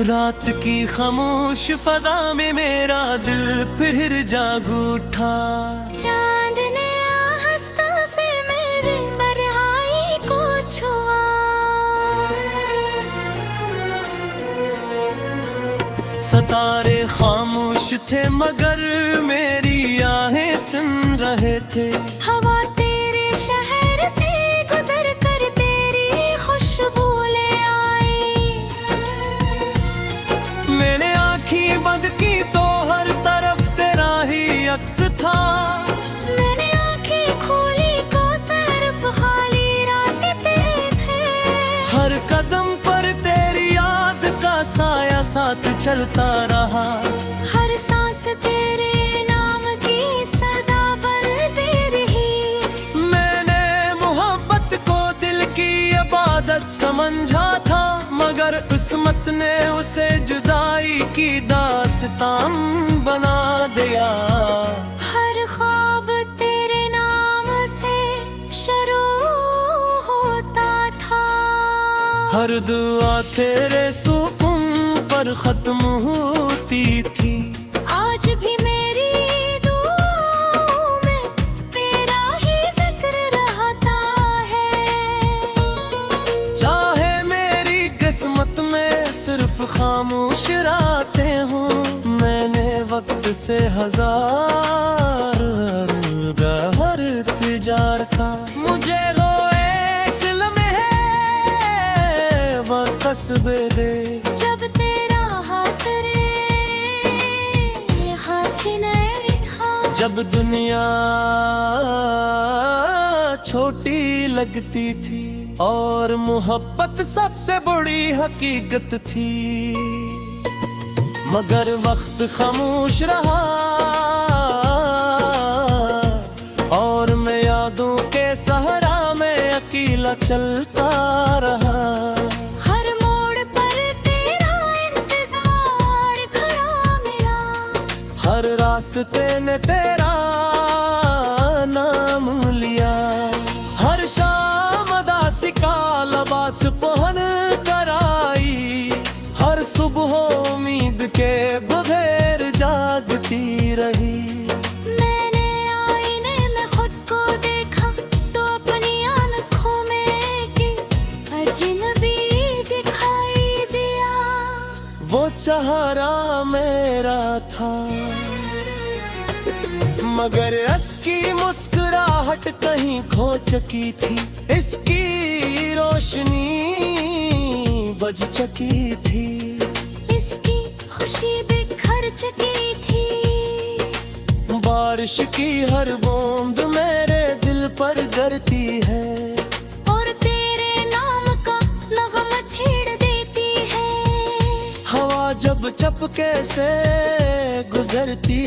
रात की खामोश फजा में मेरा दिल फिर जाग उठा। चांद ने आहिस्ता से मेरे बरहाई को छुआ। सितारे खामोश थे मगर मेरी आहें सुन रहे थे। हवा तेरे शहर से गुजर कर तेरी खुशबू ले आई। मैंने आँखें बंद की तो हर तरफ तेरा ही अक्स था। मैंने आँखें खोली तो सिर्फ खाली रास्ते थे। हर कदम पर तेरी याद का साया साथ चलता रहा। हर सांस तेरे नाम की सदा बनती रही। मैंने मोहब्बत को दिल की इबादत समझा था मगर किस्मत ने उसे जुदाई की दास्तान बना दिया। हर ख्वाब तेरे नाम से शुरू होता था। हर दुआ तेरे सुकून पर खत्म होती थी। आज भी मेरी दुआओं में तेरा ही जिक्र रहता है। चाहे मेरी किस्मत में सिर्फ खामोश रातें हों। मैंने वक्त से हजार गहर तिजार का। मुझे वो एक लम्हे वो कस्बे दे जब तेरा हाथ रे हाथ न रहा। जब दुनिया छोटी लगती थी और मोहब्बत सबसे बड़ी हकीकत थी। मगर वक्त खामोश रहा और मैं यादों के सहरा में अकेला चलता रहा। हर मोड़ पर तेरा इंतजार खड़ा मिला। हर रास्ते ने तेरा नाम लिया। हर शाम अदासी का लबास पहन कर आई। हर सुबह उम्मीद के बगैर जागती रही। मैंने आईने में खुद को देखा तो अपनी आँखों में एक अजनबी दिखाई दिया। वो चेहरा मेरा था मगर इसकी मुस्कुराहट कहीं खो चुकी थी। इसकी रोशनी बज चुकी थी। इसकी खुशी बिखर चुकी थी। बारिश की हर बूंद मेरे दिल पर गिरती है और तेरे नाम का नगमा छेड़ देती है। हवा जब चपके से गुजरती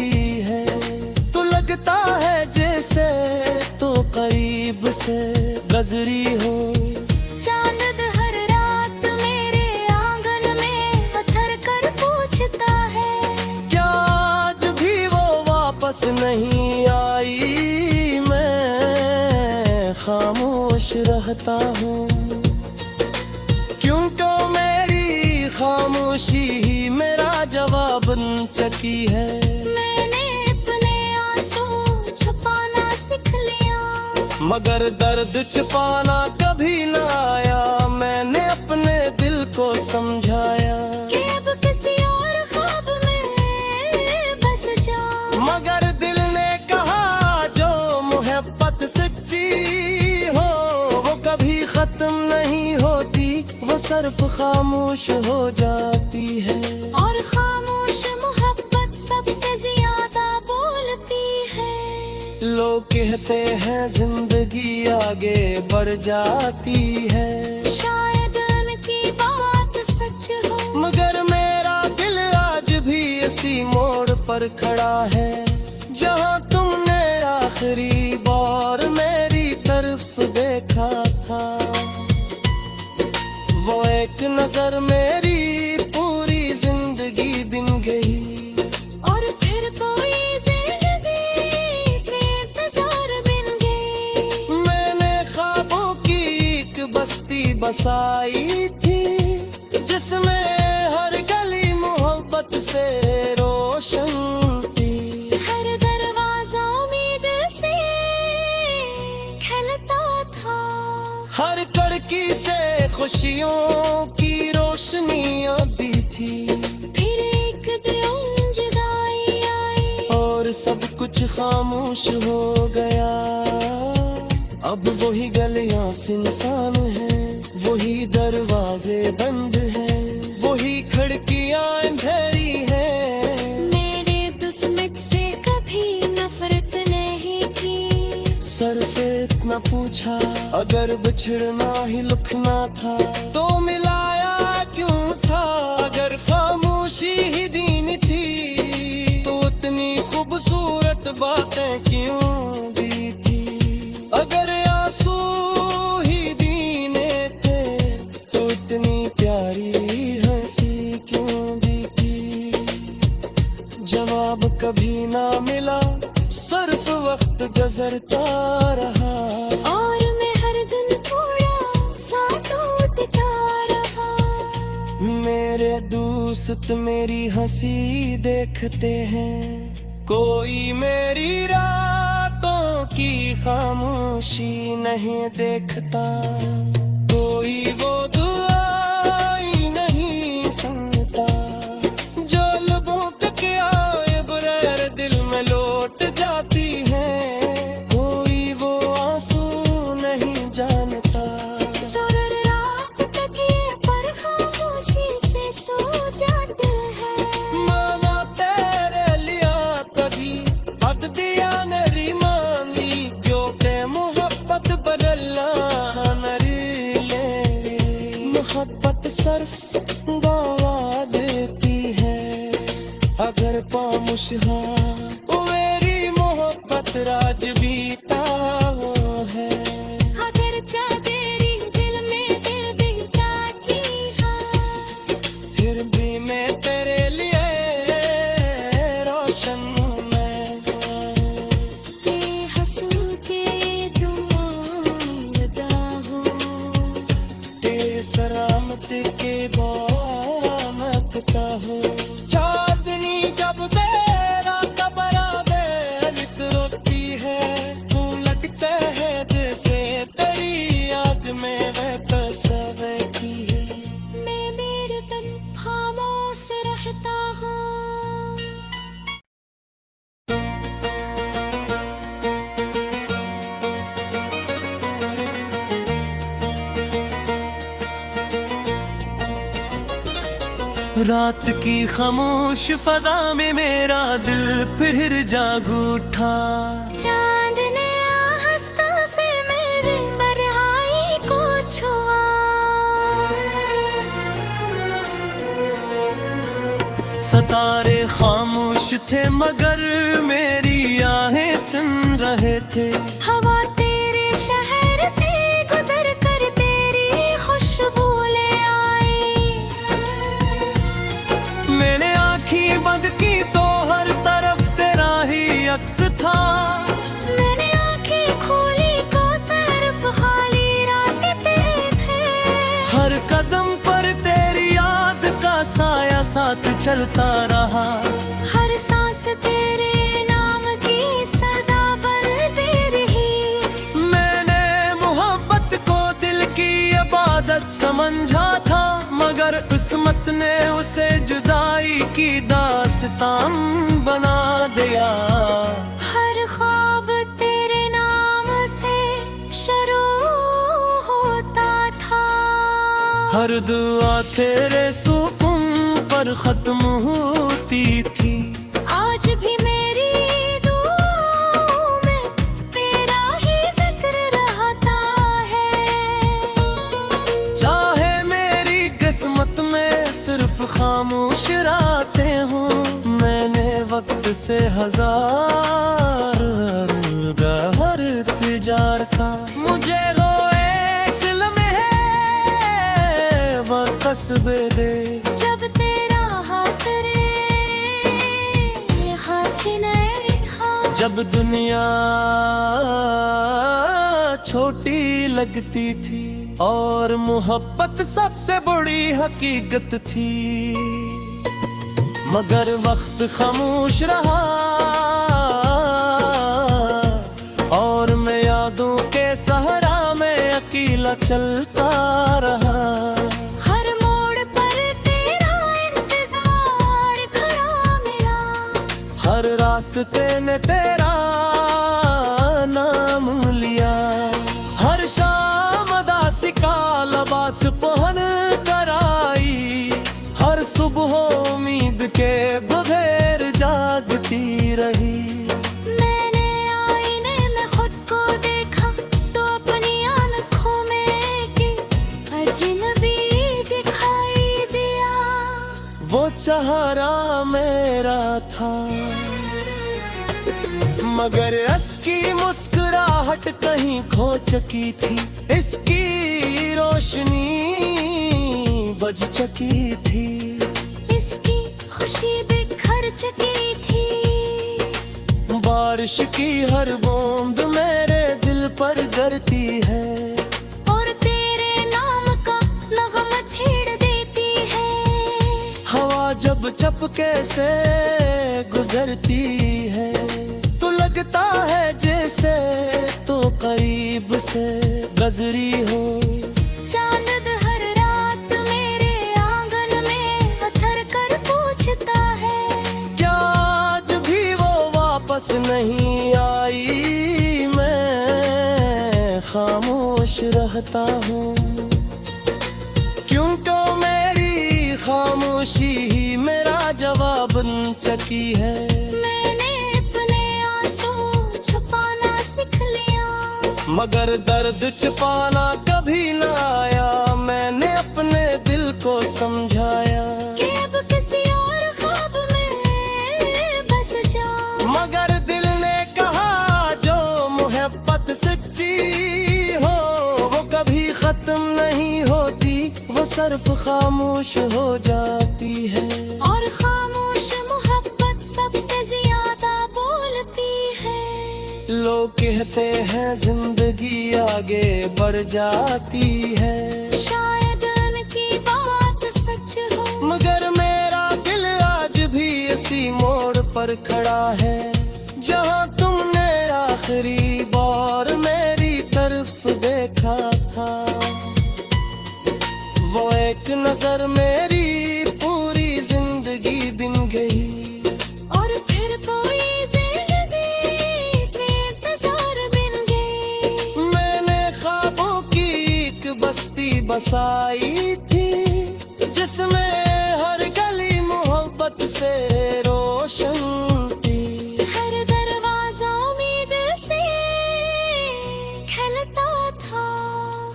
है तो लगता है जैसे तो करीब से गुजरी हो। चांद हर रात मेरे आंगन में पत्थर कर पूछता है क्या आज भी वो वापस नहीं आई। मैं खामोश रहता हूँ क्योंकि मेरी खामोशी ही मेरा जवाब बन चुकी है। मैंने अपने आंसू छुपाना सीख लिया मगर दर्द छिपाना कभी ना आया। मैंने अपने दिल को समझाया कि अब किसी और ख्वाब में बस जा। मगर दिल ने कहा जो मोहब्बत सच्ची हो वो कभी खत्म नहीं होती। वो सिर्फ खामोश हो जाती है और खामोश मोहब्बत सबसे ज्यादा बोलती है। लोग कहते हैं जिंदगी आगे बढ़ जाती है शायद उनकी बात सच हो मगर मेरा दिल आज भी इसी मोड़ पर खड़ा है जहाँ तुमने आखिरी बार मेरी तरफ देखा था। वो एक नजर मेरी पूरी जिंदगी बिन गई और फिर कोई जिंदगी के इंतजार बिन गई। मैंने ख्वाबों की एक बस्ती बसाई थी जिसमें हर गली से रोशन थी। हर दरवाजा उम्मीद से खिलता था, हर कड़की से खुशियों की रोशनी आती थी। फिर एक दिन जुदाई आई और सब कुछ खामोश हो गया। अब वही गलियां सुनसान हैं, वही दरवाजे बंद हैं, वही खिड़कियां अंधेरी हैं। मेरे दुश्मन से कभी नफरत नहीं की। सिर्फ इतना पूछा, अगर बिछड़ना ही लिखना था तो मिलाया क्यों था। अगर खामोशी ही दीन थी तो उतनी खूबसूरत बातें क्यों दी थी। अगर आंसू ही दीने थे तो इतनी प्यारी हंसी क्यों दी थी। जवाब कभी ना मिला, सिर्फ वक्त गुजरता रहा। और मैं हर दिन थोड़ा सा टूटता रहा। मेरे दोस्त मेरी हंसी देखते हैं, कोई मेरी रातों की खामोशी नहीं देखता। कोई वो दुआई नहीं सुनता जो लबों तक आए बगैर दिल में लौट जाती है। कोई वो आंसू नहीं जानता जो रात तक ये पर खामोशी से सो जाते हैं। माना तेरे लिया कभी हद दिया नरी मांगी, क्योंकि मोहब्बत बदलना नरी ले। मोहब्बत सिर्फ गवा देती है, अगर पामुश मेरी मोहब्बत राज बीता वो है। अगर चाह तेरी दिल में दिल बीता की हाँ, फिर भी मैं तेरे लिए रोशन हूँ। मैं हंसू के दुआदा हूँ, सलामत के बामकता हो। चांदनी जब तेरा कबरा बेलित रोती है, तू लगता है जैसे तेरी याद में वह तस्वीर की है। मैं मेरे तन खामोश रहता हूँ। रात की खामोश फजा में मेरा दिल फिर जाग उठा। चांद ने आहिस्ता से मेरी बरहाई को छुआ। सितारे खामोश थे मगर मेरी आहें सुन रहे थे। हवा तेरे शहर से गुजर कर तेरी खुशबू ले आई। मैंने आँखें बंद की तो हर तरफ तेरा ही अक्स था। मैंने आँखें खोली तो सिर्फ खाली रास्ते थे। हर कदम पर तेरी याद का साया साथ चलता रहा। हर सांस तेरे नाम की सदा बनती रही। मैंने मोहब्बत को दिल की इबादत समझा था, मगर किस्मत ने उसे जुदाई की दास्तान बना दिया। हर ख्वाब तेरे नाम से शुरू होता था। हर दुआ तेरे सुकून पर खत्म होती थी। आज भी मेरी दुआओं में तेरा ही जिक्र रहता है। चाहे मेरी किस्मत में सिर्फ खामोश रातें हों, मैंने वक्त से हजार हर तिजार का। मुझे वो एक लम्हे वो कस्बे दे जब तेरा हाथ रे हाथ न रहा। जब दुनिया छोटी लगती थी और मोहब्बत सबसे बड़ी हकीकत थी। मगर वक्त खामोश रहा और मैं यादों के सहारा में अकेला चलता रहा। हर मोड़ पर तेरा इंतजार खड़ा मिला, हर रास्ते ने तेरा नाम लिया। हर शाम अदासी का लबास पहन कर आई, हर सुबह उम्मीद के बगैर जागती रही। मैंने आईने में खुद को देखा तो अपनी आँखों में एक अजनबी दिखाई दिया। वो चेहरा मेरा था मगर इसकी मुस्कुराहट कहीं खो चुकी थी, इसकी रोशनी बज चुकी थी, इसकी खुशी बिखर चुकी थी। बारिश की हर बूंद मेरे दिल पर गिरती है और तेरे नाम का नगमा छेड़ देती है। हवा जब चपके से गुजरती है तो लगता है जैसे तो करीब से गुजरी हो। चांद हर रात मेरे आंगन में पत्थर कर पूछता है, क्या आज भी वो वापस नहीं आई? मैं खामोश रहता हूँ क्योंकि मेरी खामोशी ही मेरा जवाब बन चुकी है। मैंने अपने आंसू छुपाना सीख लिया, मगर दर्द छिपाना कभी न आया। मैंने अपने दिल को समझाया कि अब किसी और ख्वाब में बस जा। मगर दिल ने कहा जो मोहब्बत सच्ची हो वो कभी खत्म नहीं होती, वो सिर्फ खामोश हो जाती है। और खामोश मोहब्बत सबसे ज्यादा बोलती है। लोग कहते हैं जिंदगी आगे बढ़ जाती है, शायद उनकी बात सच हो, मगर मेरा दिल आज भी इसी मोड़ पर खड़ा है जहाँ तुमने आखिरी बार मेरी तरफ देखा था। वो एक नजर मेरी पूरी जिंदगी बिन गई और फिर कोई जिंदगी के इंतजार बिन गई। मैंने ख्वाबों की एक बस्ती बसाई थी जिसमें हर गली मोहब्बत से रोशन थी। हर दरवाजा उम्मीद से खिलता था,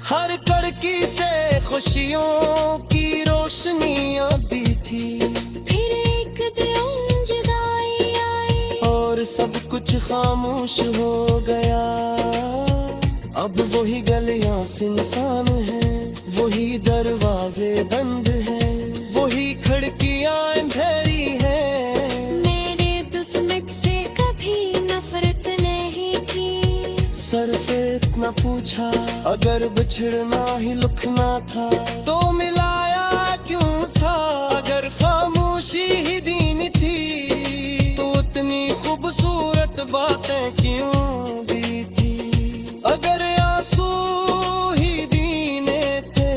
हर कड़की से खुशियों की रोशनी आती थी। फिर एक दिन जुदाई आई और सब कुछ खामोश हो गया। अब वही गलियां सुनसान है, वही दरवाजे बंद है, वही खिड़कियां अंधेरी है। मेरे दुश्मन से कभी नफरत नहीं की, सिर्फ इतना पूछा अगर बिछड़ना ही लिखना था तो मिलाया क्यों था? अगर खामोशी ही दीन थी तो उतनी खूबसूरत बातें क्यों दी थी? अगर आंसू ही दीने थे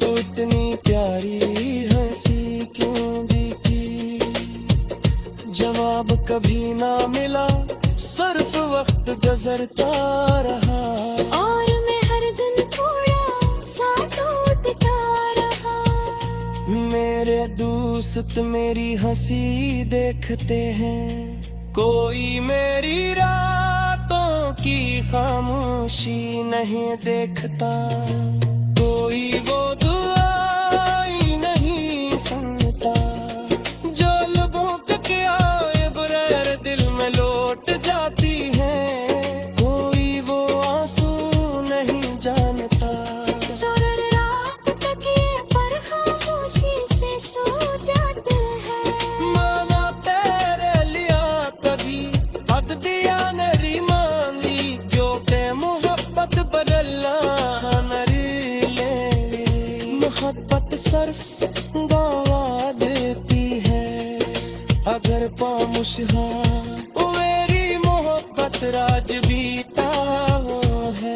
तो इतनी प्यारी हंसी क्यों दी थी? जवाब कभी ना मिला, सिर्फ वक्त गुजरता रहा और मैं हर दिन थोड़ा सा टूटता रहा। मेरे दोस्त मेरी हंसी देखते हैं, कोई मेरी रातों की खामोशी नहीं देखता, कोई वो दुआई नहीं सुनता जो लबों तक आए बगैर दिल में लौट जाती है। कोई वो आंसू नहीं जानता जो रात तक ये पर खामोशी से सो जाते हैं। माना तेरे लिया कभी हद दिया नरी मांगी, क्योंकि मोहब्बत बदलना नरी खुशहाल वो मेरी मोहब्बत राज बीता वो है।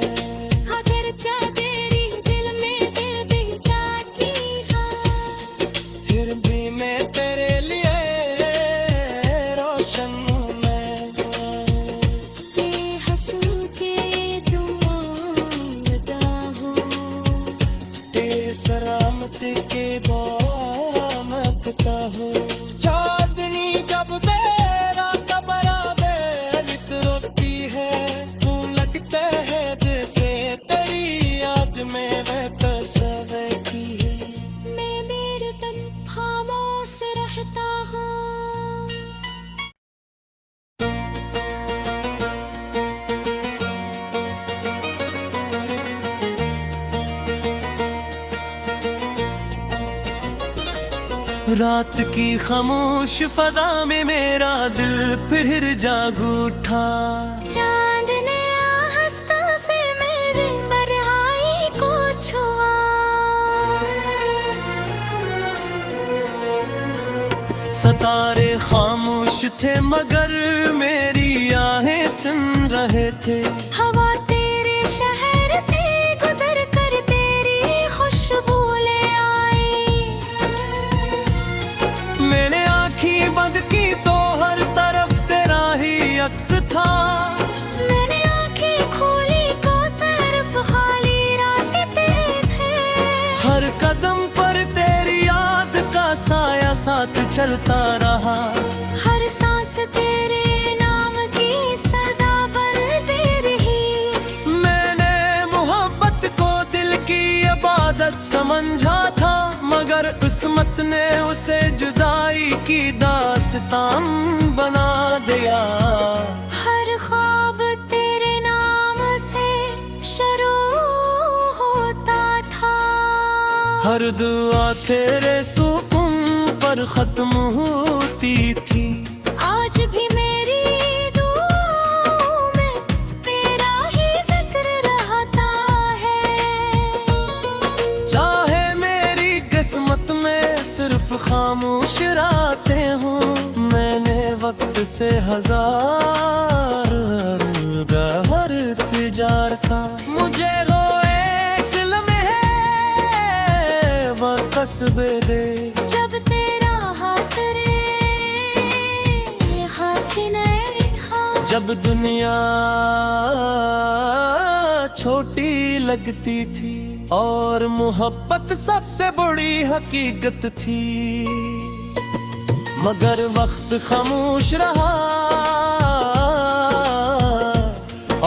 अगर चाहे तेरी दिल में दिल बीता की हाँ, फिर भी मैं तेरे लिए रोशन मैं बेहसू के दुआ मांगता हूँ, सलामत के मांगता हूँ। चांदनी जब तेरा बराबर रोती है, तू लगता है जैसे तेरी याद में रहता समय की है। मैं मेरे दम खामोश रहता हूँ। रात की खामोश फजा में मेरा दिल फिर जाग उठा। चांद ने आहिस्ता से मेरी बरहाई को छुआ, सितारे खामोश थे मगर मेरी आहें सुन रहे थे। हवा तेरे शहर से गुजर कर तेरी खुशबू ले आई। मैंने आँखें बंद की तो हर तरफ तेरा ही अक्स था। मैंने आंखें खोली तो सिर्फ खाली रास्ते थे। हर कदम पर तेरी याद का साया साथ चलता रहा। हर सांस तेरे नाम की सदा बनती रही। मैंने मोहब्बत को दिल की इबादत समझा था, मगर किस्मत ने उसे जुदाई की दास्तान बना दिया। हर ख्वाब तेरे नाम से शुरू होता था। हर दुआ तेरे सुकून पर खत्म होती थी। आज भी मेरी दुआओं में तेरा ही जिक्र रहता है। चाहे मेरी किस्मत में सिर्फ खामोश रातें हों, मैंने वक्त से हजार हर तिजार का। मुझे वो एक लम्हे वो कस्बे दे, जब तेरा हाथ रे हाथ न रहा। जब दुनिया छोटी लगती थी और मोहब्बत सबसे बड़ी हकीकत थी। मगर वक्त खामोश रहा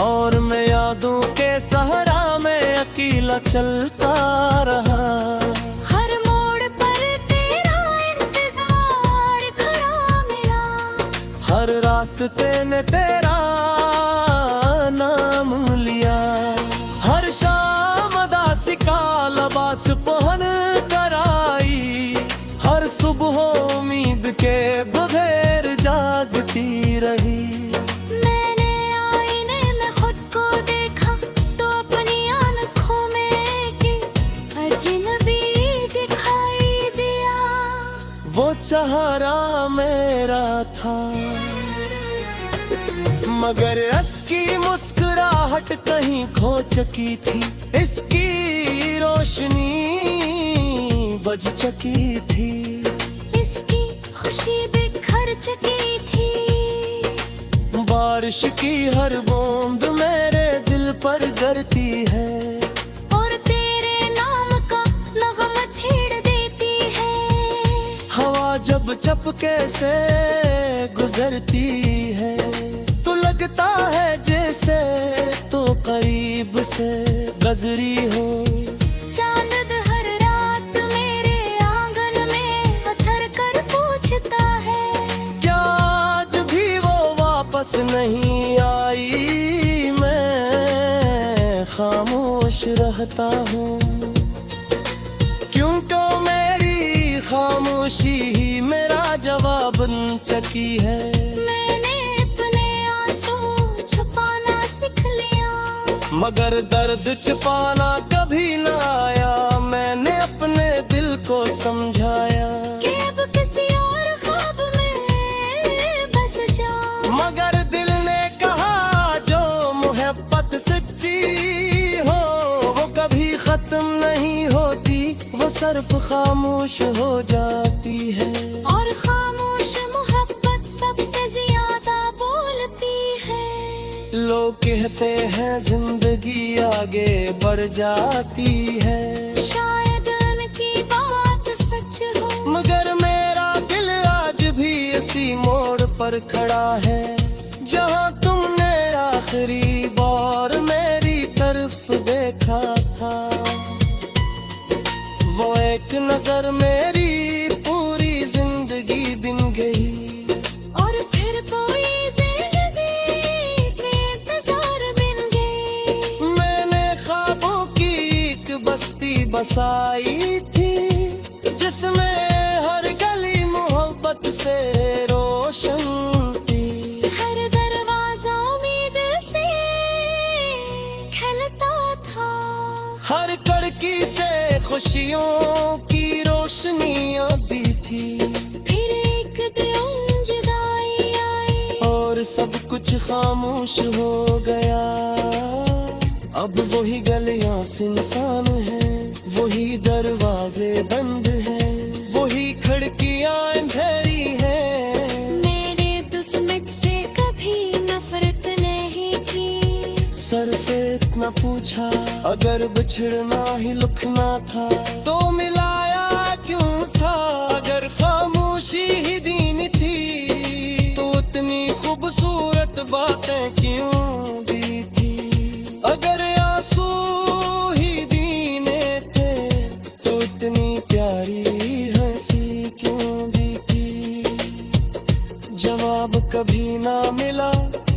और मैं यादों के सहारा में अकेला चलता रहा। हर मोड़ पर तेरा इंतजार खड़ा मिला। हर रास्ते ने तेरा नाम लिया। हर शाम अदासी का लबास पहन कर आई। हर सुबह उम्मीद के बगैर जागती रही। मैंने आईने में खुद को देखा तो अपनी आँखों में एक अजनबी दिखाई दिया। वो चेहरा मेरा था मगर इसकी मुस्कुराहट कहीं खो चुकी थी। इसकी रोशनी बज चुकी थी। इसकी खुशी बिखर चुकी थी। बारिश की हर बूंद मेरे दिल पर गिरती है और तेरे नाम का नगमा छेड़ देती है। हवा जब चपके से गुजरती है तो लगता है जैसे तो करीब से गुजरी हो। चांद हर रात मेरे आंगन में पत्थर कर पूछता है, क्या आज भी वो वापस नहीं आई। मैं खामोश रहता हूँ क्योंकि मेरी खामोशी ही मेरा जवाब बन चुकी है। मैंने अपने आंसू छुपाना सीख लिया। मगर दर्द छिपाना कभी न आया। मैंने अपने दिल को समझाया कि अब किसी और ख्वाब में बस सिर्फ खामोश हो जाती है। और खामोश मोहब्बत सबसे ज्यादा बोलती है। लोग कहते हैं जिंदगी आगे बढ़ जाती है, शायद उनकी बात सच हो, मगर मेरा दिल आज भी इसी मोड़ पर खड़ा है जहाँ तुमने आखिरी बार मेरी तरफ देखा था। वो एक नजर मेरी पूरी जिंदगी बिन गई, और फिर कोई जिंदगी के इंतजार बिन गई। मैंने ख्वाबों की एक बस्ती बसाई थी जिसमें हर गली मोहब्बत से रोशन थी। हर दरवाजा उम्मीद से खिलता था, हर कड़की से खुशियों की रोशनी आती थी। फिर एक दिन जुदाई आई, और सब कुछ खामोश हो गया। अब वही गलियां सुनसान है, वही दरवाजे बंद है, वही खिड़कियां अंधेरी है। मेरे दुश्मन से कभी नफरत नहीं की, सिर्फ इतना पूछा अगर बिछड़ना ही लिखना था तो मिलाया क्यों था। अगर खामोशी ही दीन थी तो इतनी खूबसूरत बातें क्यों दी थी। अगर आंसू ही दीने थे तो इतनी प्यारी हंसी क्यों दी थी। जवाब कभी ना मिला,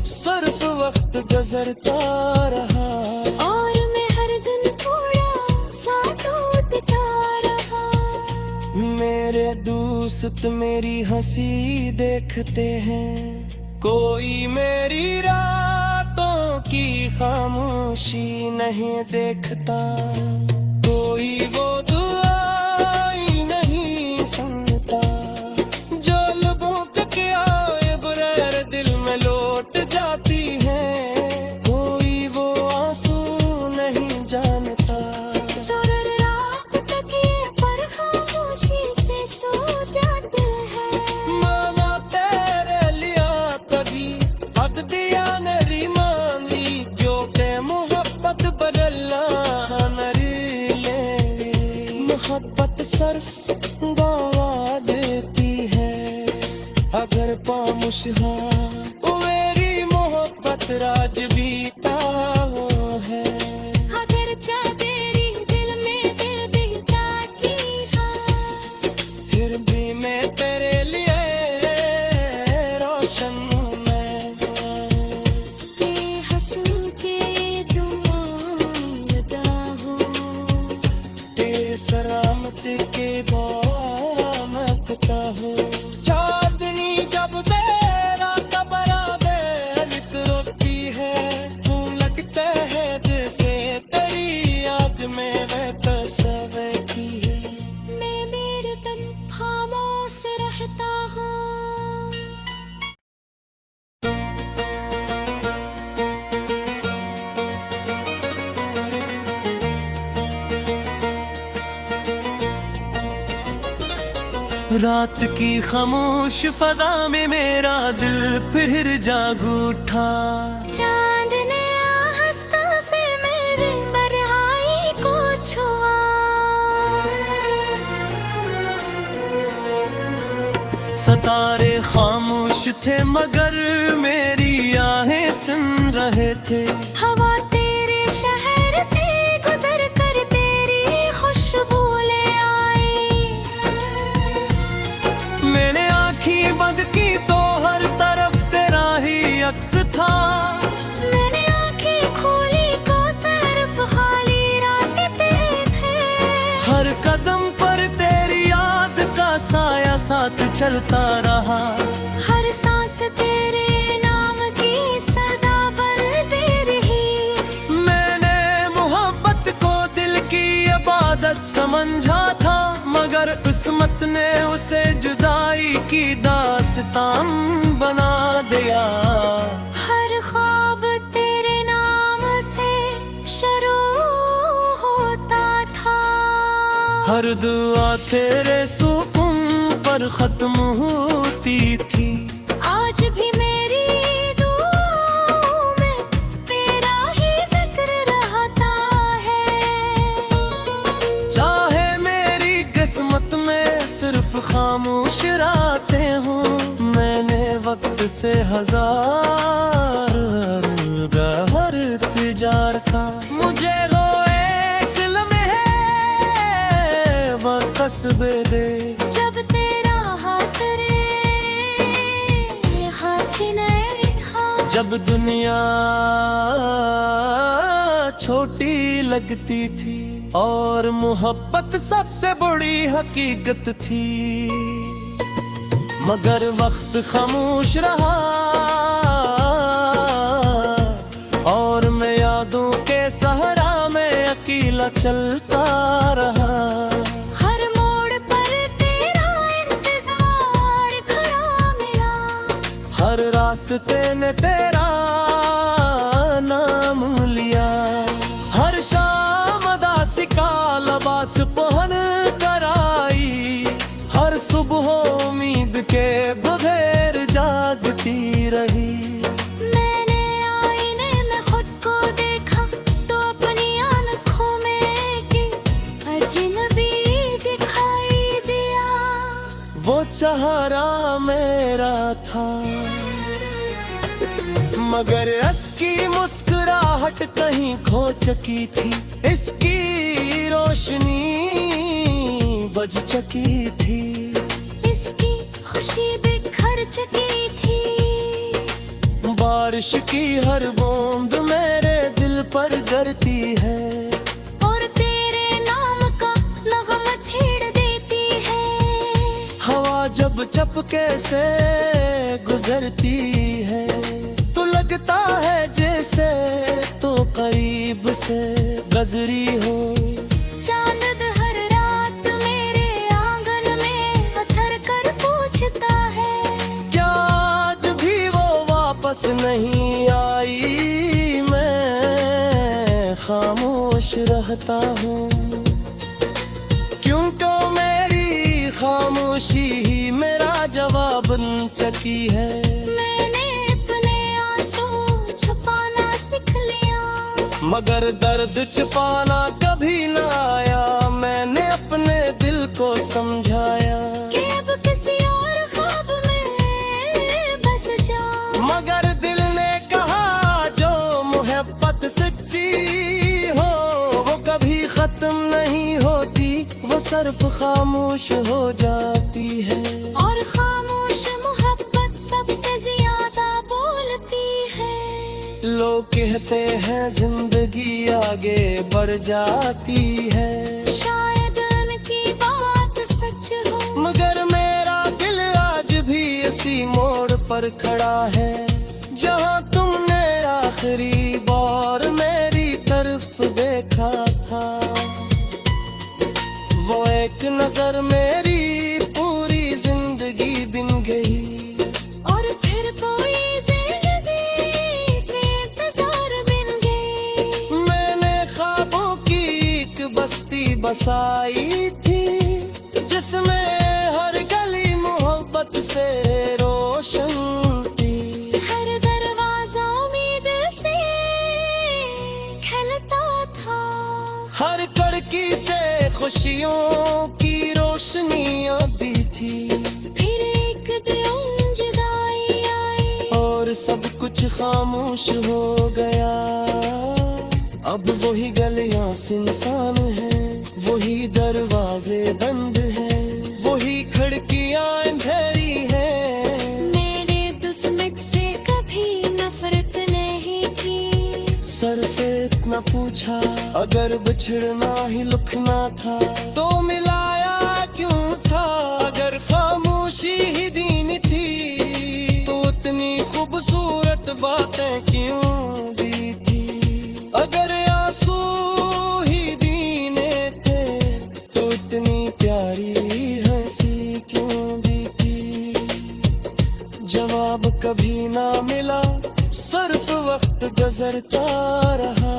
सिर्फ वक्त गुजरता रहा, और मैं हर दिन थोड़ा सा टूटता रहा। मेरे दोस्त मेरी हंसी देखते हैं, कोई मेरी रातों की खामोशी नहीं देखता, कोई वो दुआई नहीं सुनता जो लबों तक आए बगैर दिल में लौट जाती है। कोई वो आंसू नहीं जानता जो रात तक ये पर खामोशी से सो जाते हैं। मामा तेरे लिया कभी हक दिया नरी मांगी, जो के मोहब्बत बदलना नरी ले। मोहब्बत सिर्फ गवा देती है अगर पामुश मेरी मोहब्बत राज बीता हो है। अगर तेरी दिल में दिल बीता की हाँ, फिर भी मैं तेरे लिए रोशन हूँ मैं। हंसू के दुआ हूँ, सलामत के बामता हो। चांदनी जब तेरा कबरा बेलित रोती है, तू लगता है जैसे तेरी याद में रहता सवे की है। मैं मेरे तन खामोश रहता हूँ। रात की खामोश फजा में मेरा दिल फिर जाग उठा। चांद ने आहिस्ता से मेरे बरहाई को छुआ। सितारे खामोश थे मगर मेरी आहें सुन रहे थे। हवा तेरे शहर से गुजर कर तेरी खुशबू ले आई। मैंने आँखें बंद की तो हर तरफ तेरा ही अक्स था। मैंने आंखें खोली तो सिर्फ खाली रास्ते थे। हर कदम पर तेरी याद का साया साथ चलता रहा। हर सांस तेरे नाम की सदा बनती रही। मैंने मोहब्बत को दिल की इबादत समझा था, मगर किस्मत ने उसे जुदाई की दास्तान बना दिया। हर ख्वाब तेरे नाम से शुरू होता था। हर हर दुआ तेरे सुकून पर खत्म होती थी। आज भी मेरी दुआओं में तेरा ही जिक्र रहता है। चाहे मेरी किस्मत में सिर्फ खामोश रातें हों, मैंने वक्त से हजार गहर तिजार का। मुझे वो एक लम्हे कस्बे दे जब तेरा हाथ रे हाथ न रहा। जब दुनिया छोटी लगती थी और मोहब्बत सबसे बड़ी हकीकत थी। मगर वक्त खामोश रहा और मैं यादों के सहरा में अकेला चलता रहा। हर मोड़ पर तेरा इंतजार खड़ा मिला। हर रास्ते ने तेरा नाम लिया। हर शाम अदासी का लबास पहन कर आई। हर सुबह उम्मीद के बगैर जागती रही। मैंने आईने में खुद को देखा तो अपनी आँखों में एक अजनबी दिखाई दिया। वो चेहरा मेरा था मगर इसकी मुस्कुराहट कहीं खो चुकी थी। इसकी रोशनी बज चुकी थी। इसकी खुशी बिखर चुकी थी। बारिश की हर बूंद मेरे दिल पर गिरती है और तेरे नाम का नगमा छेड़ देती है। हवा जब चपके से गुजरती है तो लगता है जैसे तो करीब से गुजरी हो। चांद हर रात मेरे आंगन में पत्थर कर पूछता है क्या आज भी वो वापस नहीं आई। मैं खामोश रहता हूँ क्योंकि मेरी खामोशी ही मेरा जवाब बन चुकी है। मैंने अपने आंसू छुपाना सीख लिया। मगर दर्द छुपाना कभी न आया। मैंने अपने दिल को समझाया कि अब किसी और ख्वाब में बस जा। मगर दिल ने कहा जो मोहब्बत सच्ची हो वो कभी खत्म नहीं होती। वो सिर्फ खामोश हो जाती है और खामोश मोहब्बत सबसे ज्यादा बोलती है। लोग कहते हैं जिंदगी आगे बढ़ जाती है। शायद उनकी बात सच हो मगर मेरा दिल आज भी इसी मोड़ पर खड़ा है जहाँ तुमने आखिरी बार मेरी तरफ देखा था। वो एक नजर मेरी पूरी जिंदगी बिन गई और फिर कोई जिंदगी के इंतजार बिन गई। मैंने ख्वाबों की एक बस्ती बसाई थी जिसमें हर गली मोहब्बत से रोशन थी। हर दरवाजा उम्मीद से खिलता था। हर कड़की से खुशियों की रोशनी आती थी। फिर एक दिन जुदाई आई और सब कुछ खामोश हो गया। अब वही गलियां सुनसान है, वही दरवाजे बंद है, वही खिड़कियां अंधेरी है। मेरे दुश्मन से कभी नफरत नहीं की। सिर्फ इतना पूछा अगर बिछड़ना ही लिखना था तो मिलाया क्यों था। अगर खामोशी ही दीन थी तो इतनी खूबसूरत बातें क्यों दी थी। अगर आंसू ही दीने थे तो इतनी प्यारी हंसी क्यों दी थी। जवाब कभी ना मिला सिर्फ वक्त गुजरता रहा।